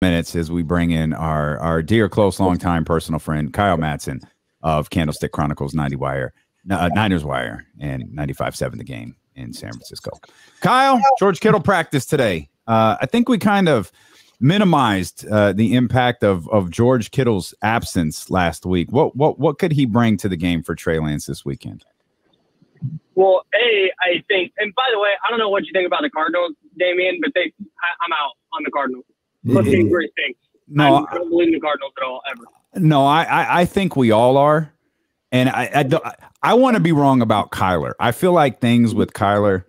minutes as we bring in our dear, close, longtime personal friend, Kyle Madson of Candlestick Chronicles 90 Wire, Niners Wire, and 95.7 The Game in San Francisco. Kyle, George Kittle practiced today. I think we kind of minimized the impact of George Kittle's absence last week. What could he bring to the game for Trey Lance this weekend? Well, I think, and by the way, I don't know what you think about the Cardinals, Damian, but I'm out on the Cardinals. Looking great things. No, I don't believe in the Cardinals at all, ever. No, I think we all are. And I want to be wrong about Kyler. I feel like things with Kyler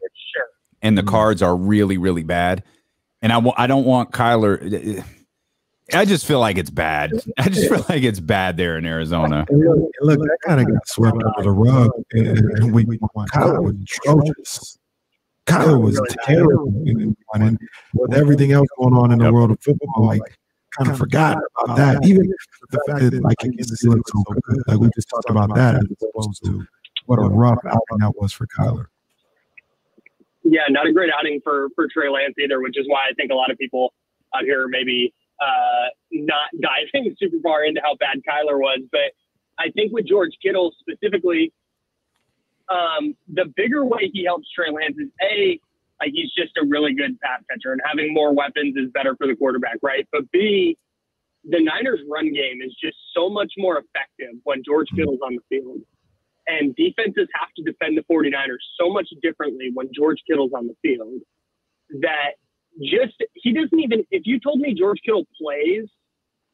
and the Cards are really, really bad. And I don't want Kyler. I just feel like it's bad. I just feel like it's bad there in Arizona. Look, that kind of got swept under the rug. And Kyler was atrocious. Kyler was terrible. And with everything else going on in the world of football, like, kind of forgot about that. Even the fact that, like, he looked so good. Like, we just talked about that as opposed to what a rough outing that was for Kyler. Yeah, not a great outing for Trey Lance either, which is why I think a lot of people out here are maybe not diving super far into how bad Kyler was. But I think with George Kittle specifically, the bigger way he helps Trey Lance is like, he's just a really good pass catcher, and having more weapons is better for the quarterback, right? But B, the Niners' run game is just so much more effective when George Kittle's on the field. And defenses have to defend the 49ers so much differently when George Kittle's on the field that he doesn't even, if you told me George Kittle plays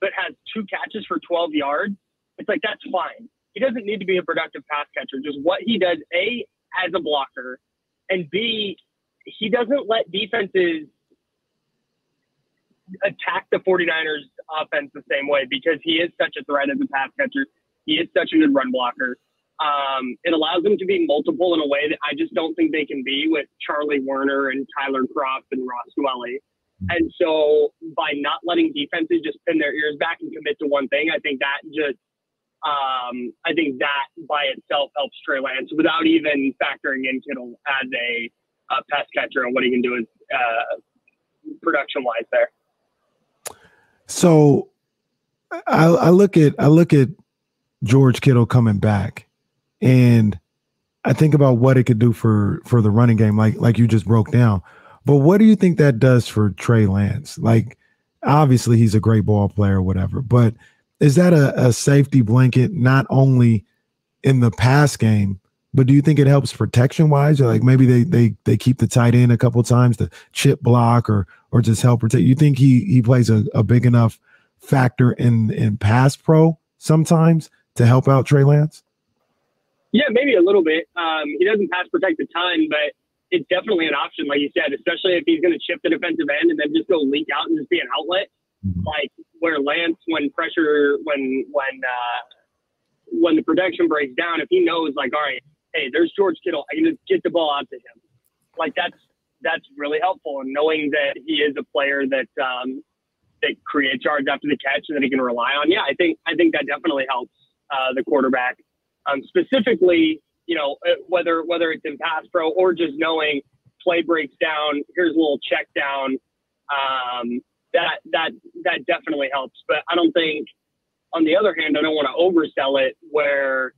but has 2 catches for 12 yards, it's like, that's fine. He doesn't need to be a productive pass catcher. Just what he does, A, as a blocker, and B, he doesn't let defenses attack the 49ers offense the same way because he is such a threat as a pass catcher. He is such a good run blocker. It allows them to be multiple in a way that I just don't think they can be with Charlie Werner and Tyler Kroft and Ross Dwelly. And so by not letting defenses just pin their ears back and commit to one thing, I think that by itself helps Trey Lance without even factoring in Kittle as a pass catcher and what he can do is production-wise there. So I look at George Kittle coming back, and I think about what it could do for the running game, like you just broke down. But what do you think that does for Trey Lance? Like, obviously he's a great ball player or whatever, but is that a safety blanket not only in the pass game, but do you think it helps protection-wise? Or like maybe they keep the tight end a couple times to chip block or just help protect? You think he plays a big enough factor in pass pro sometimes to help out Trey Lance? Yeah, maybe a little bit. He doesn't pass protect a ton, but it's definitely an option, like you said, especially if he's going to chip the defensive end and then just go leak out and just be an outlet. Like where Lance, when the protection breaks down, if he knows, like, all right, hey, there's George Kittle, I can just get the ball out to him. Like that's really helpful. And knowing that he is a player that creates yards after the catch and that he can rely on. Yeah, I think that definitely helps the quarterback. Specifically, you know, whether it's in pass pro or just knowing play breaks down, here's a little check down. That definitely helps. But I don't think, on the other hand, I don't want to oversell it where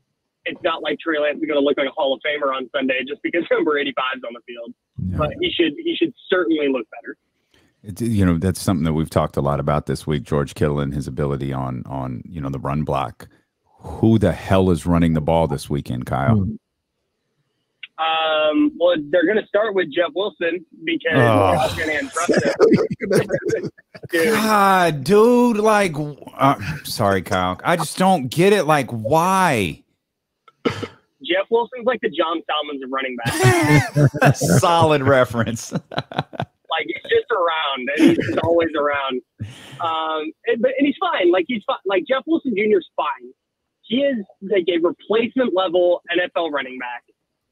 it's not like Trey Lance is going to look like a Hall of Famer on Sunday just because number 85 is on the field. Yeah. But he should certainly look better. You know, that's something that we've talked a lot about this week, George Kittle and his ability on you know, the run block. Who the hell is running the ball this weekend, Kyle? Well, they're going to start with Jeff Wilson because Kyle's going to entrust him. God, dude, like, sorry, Kyle. I just don't get it. Like, why? Jeff Wilson's like the John Salmons of running back. Solid reference. Like, he's just around, and he's always around. And he's fine. Like, he's fine. Like, Jeff Wilson Jr. is fine. He is like a replacement level NFL running back.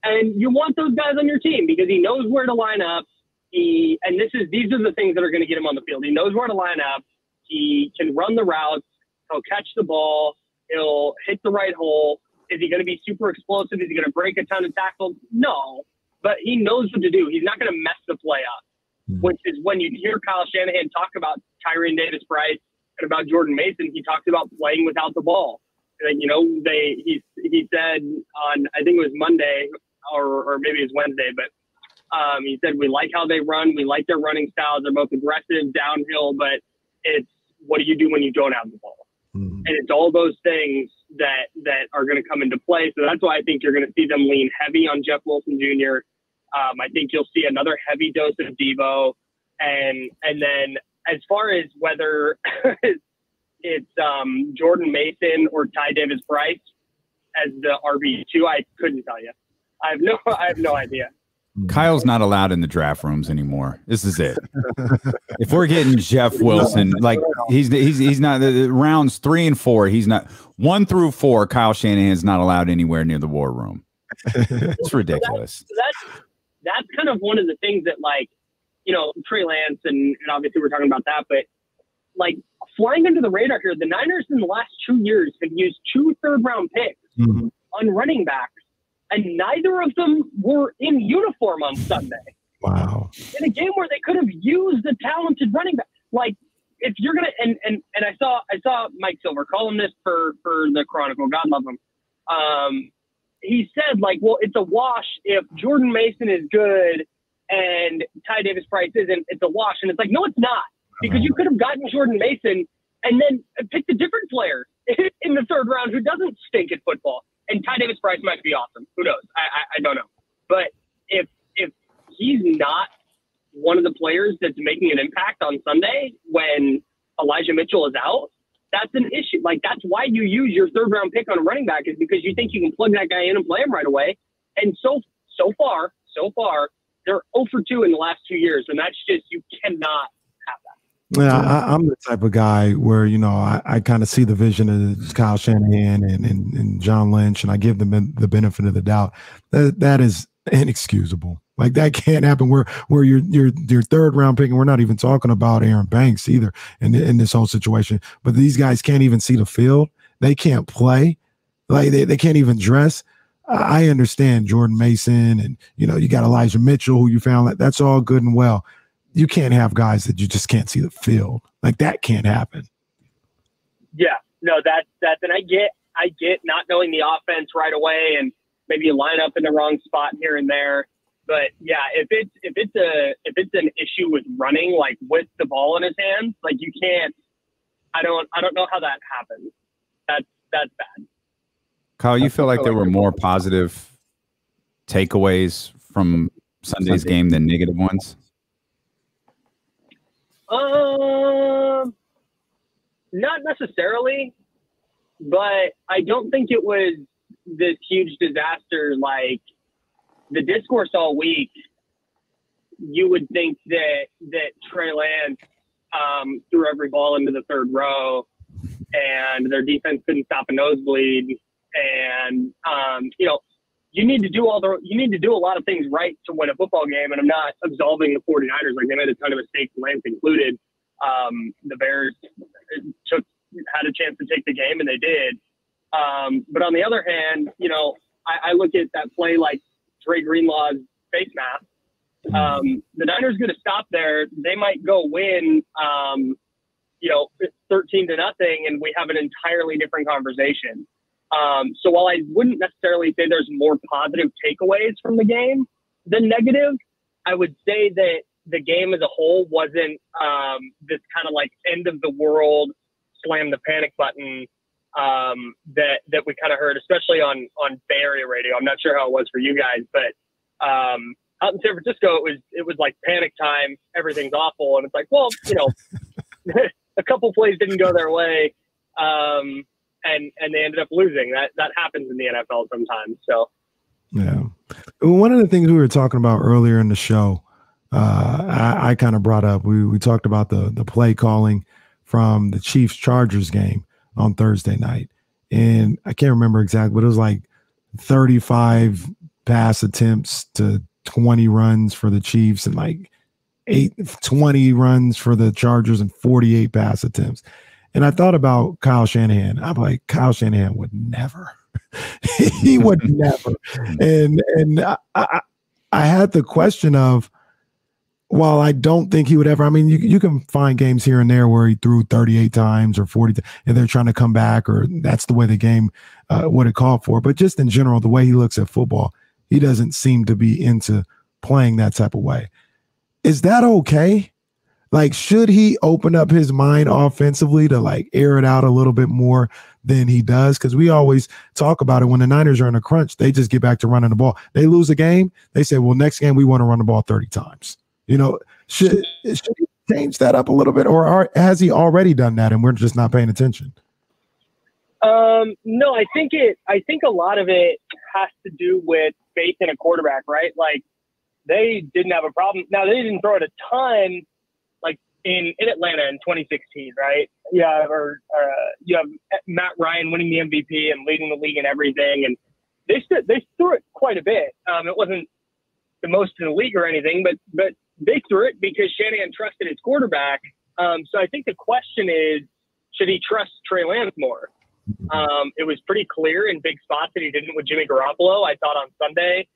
And you want those guys on your team because he knows where to line up. These are the things that are going to get him on the field. He knows where to line up. He can run the routes. He'll catch the ball. He'll hit the right hole. Is he going to be super explosive? Is he going to break a ton of tackles? No, but he knows what to do. He's not going to mess the play up. which is when you hear Kyle Shanahan talk about Tyrion Davis-Price and about Jordan Mason, he talks about playing without the ball. And, he said on, I think it was Monday or maybe it was Wednesday, but he said, we like how they run. We like their running styles. They're both aggressive downhill, but it's what do you do when you don't have the ball? And it's all those things that are going to come into play. So that's why I think you're going to see them lean heavy on Jeff Wilson Jr. I think you'll see another heavy dose of Devo. And then as far as whether it's Jordan Mason or Ty Davis-Price as the RB2, I couldn't tell you. I have no idea. Kyle's not allowed in the draft rooms anymore. This is it. If we're getting Jeff Wilson, like he's not rounds 3 and 4. He's not 1 through 4. Kyle Shanahan's not allowed anywhere near the war room. It's ridiculous. That's kind of one of the things that, like, Trey Lance and obviously we're talking about that, but like flying under the radar here, the Niners in the last 2 years have used 2 third-round picks on running backs. And neither of them were in uniform on Sunday. Wow. In a game where they could have used the talented running back. Like, if you're going to, and I saw Mike Silver, columnist for the Chronicle, God love him. He said, like, well, it's a wash if Jordan Mason is good and Ty Davis-Price isn't. It's a wash. And it's like, no, it's not. Because you could have gotten Jordan Mason and then picked a different player in the 3rd round who doesn't stink at football. And Ty Davis-Price might be awesome. Who knows? I don't know. But if he's not one of the players that's making an impact on Sunday when Elijah Mitchell is out, that's an issue. Like, that's why you use your 3rd-round pick on a running back, is because you think you can plug that guy in and play him right away. And so far, they're 0 for 2 in the last 2 years. And that's just, you cannot have that. Yeah, I'm the type of guy where, I kind of see the vision of Kyle Shanahan and John Lynch, and I give them the benefit of the doubt. That is inexcusable. Like, that can't happen where your 3rd-round pick, and we're not even talking about Aaron Banks either in this whole situation, but these guys can't even see the field. They can't play. Like, they can't even dress. I understand Jordan Mason and, you got Elijah Mitchell, who you found. That's all good and well. You can't have guys that you just can't see the field. Like, that can't happen. Yeah, no, that's, and I get not knowing the offense right away, and maybe you line up in the wrong spot here and there. But yeah, if it's an issue with running, like with the ball in his hands, like you can't. I don't know how that happens. That's bad. Kyle, you feel like there were more positive takeaways from Sunday's game than negative ones? Not necessarily, but I don't think it was this huge disaster. Like, the discourse all week, you would think that Trey Lance threw every ball into the 3rd row and their defense couldn't stop a nosebleed. And, you need to do a lot of things right to win a football game. And I'm not absolving the 49ers. Like, they made a ton of mistakes, Lance included. The Bears had a chance to take the game, and they did. But on the other hand, I look at that play like Dre Greenlaw's face mask. The Niners going to stop there. They might go win, 13-0, and we have an entirely different conversation. So while I wouldn't necessarily say there's more positive takeaways from the game than negative, I would say that the game as a whole wasn't this kind of like end of the world, slam the panic button that we kind of heard, especially on Bay Area radio. I'm not sure how it was for you guys, but out in San Francisco, it was like panic time. Everything's awful, and it's like, well, a couple plays didn't go their way. And they ended up losing. That happens in the NFL sometimes. So, yeah. One of the things we were talking about earlier in the show, I kind of brought up. We talked about the play calling from the Chiefs Chargers game on Thursday night, and I can't remember exactly, but it was like 35 pass attempts to 20 runs for the Chiefs, and like 20 runs for the Chargers, and 48 pass attempts. And I thought about Kyle Shanahan. I'm like, Kyle Shanahan would never. He would never. And I had the question of, while I don't think he would ever, I mean, you can find games here and there where he threw 38 times or 40, and they're trying to come back, or that's the way the game would have called for. But just in general, the way he looks at football, he doesn't seem to be into playing that type of way. Is that okay? Like, should he open up his mind offensively to like air it out a little bit more than he does? Because we always talk about it when the Niners are in a crunch, they just get back to running the ball. They lose a game, they say, well, next game we want to run the ball 30 times. You know, should he change that up a little bit, or has he already done that and we're just not paying attention? No, I think a lot of it has to do with faith in a quarterback, right? Like, they didn't have a problem. Now, they didn't throw it a ton, like in Atlanta in 2016, right? Yeah, or you have Matt Ryan winning the MVP and leading the league and everything, and they threw it quite a bit. It wasn't the most in the league or anything, but they threw it because Shanahan trusted his quarterback. So I think the question is, should he trust Trey Lance more? It was pretty clear in big spots that he didn't with Jimmy Garoppolo. I thought on Sunday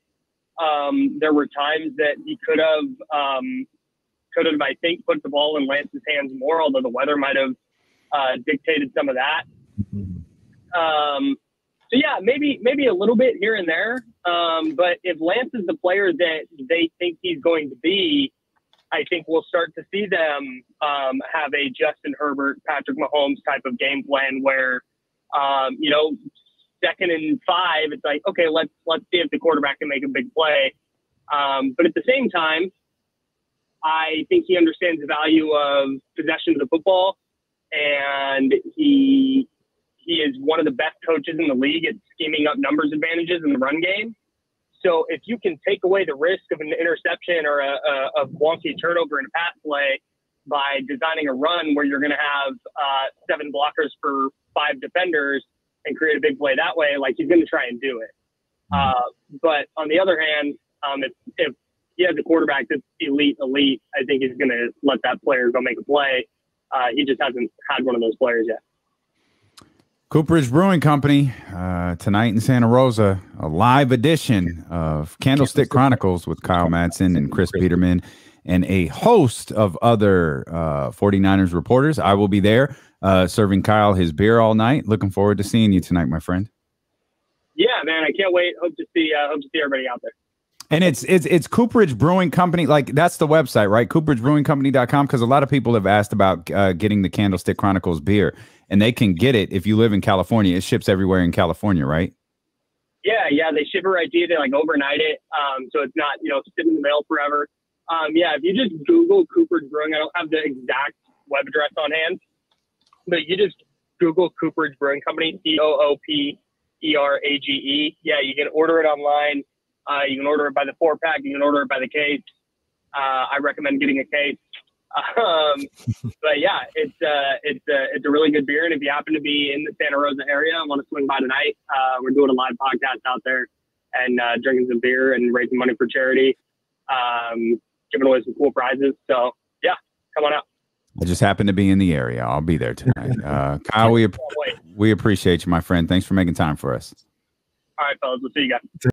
there were times that he could have, I think, put the ball in Lance's hands more, although the weather might have dictated some of that. So yeah, maybe a little bit here and there. But if Lance is the player that they think he's going to be, I think we'll start to see them have a Justin Herbert, Patrick Mahomes type of game plan where, you know, 2nd and 5, it's like, okay, let's see if the quarterback can make a big play. But at the same time, I think he understands the value of possession of the football, and he is one of the best coaches in the league at scheming up numbers advantages in the run game. So if you can take away the risk of an interception or a wonky turnover in a pass play by designing a run where you're going to have 7 blockers for 5 defenders and create a big play that way, like, he's going to try and do it. But on the other hand, if he has a quarterback that's elite, I think he's going to let that player go make a play. He just hasn't had one of those players yet. Cooperage Brewing Company, tonight in Santa Rosa, a live edition of Candlestick Chronicles with Kyle Madson and Chris Peterman and a host of other 49ers reporters. I will be there serving Kyle his beer all night. Looking forward to seeing you tonight, my friend. Yeah, man, I can't wait. Hope to see everybody out there. And it's Cooperage Brewing Company. Like, that's the website, right? CooperageBrewingCompany.com, because a lot of people have asked about getting the Candlestick Chronicles beer, and they can get it if you live in California. It ships everywhere in California, right? Yeah, they ship it right to you. They, like, overnight it, so it's not, you know, sitting in the mail forever. Yeah, if you just Google Cooperage Brewing, I don't have the exact web address on hand, but you just Google Cooperage Brewing Company, COOPERAGE. Yeah, you can order it online. You can order it by the 4-pack. You can order it by the case. I recommend getting a case. But yeah, it's a really good beer. And if you happen to be in the Santa Rosa area and want to swing by tonight, we're doing a live podcast out there and drinking some beer and raising money for charity, giving away some cool prizes. So yeah, come on out. I just happen to be in the area. I'll be there tonight. Kyle, we appreciate you, my friend. Thanks for making time for us. All right, fellas. We'll see you guys.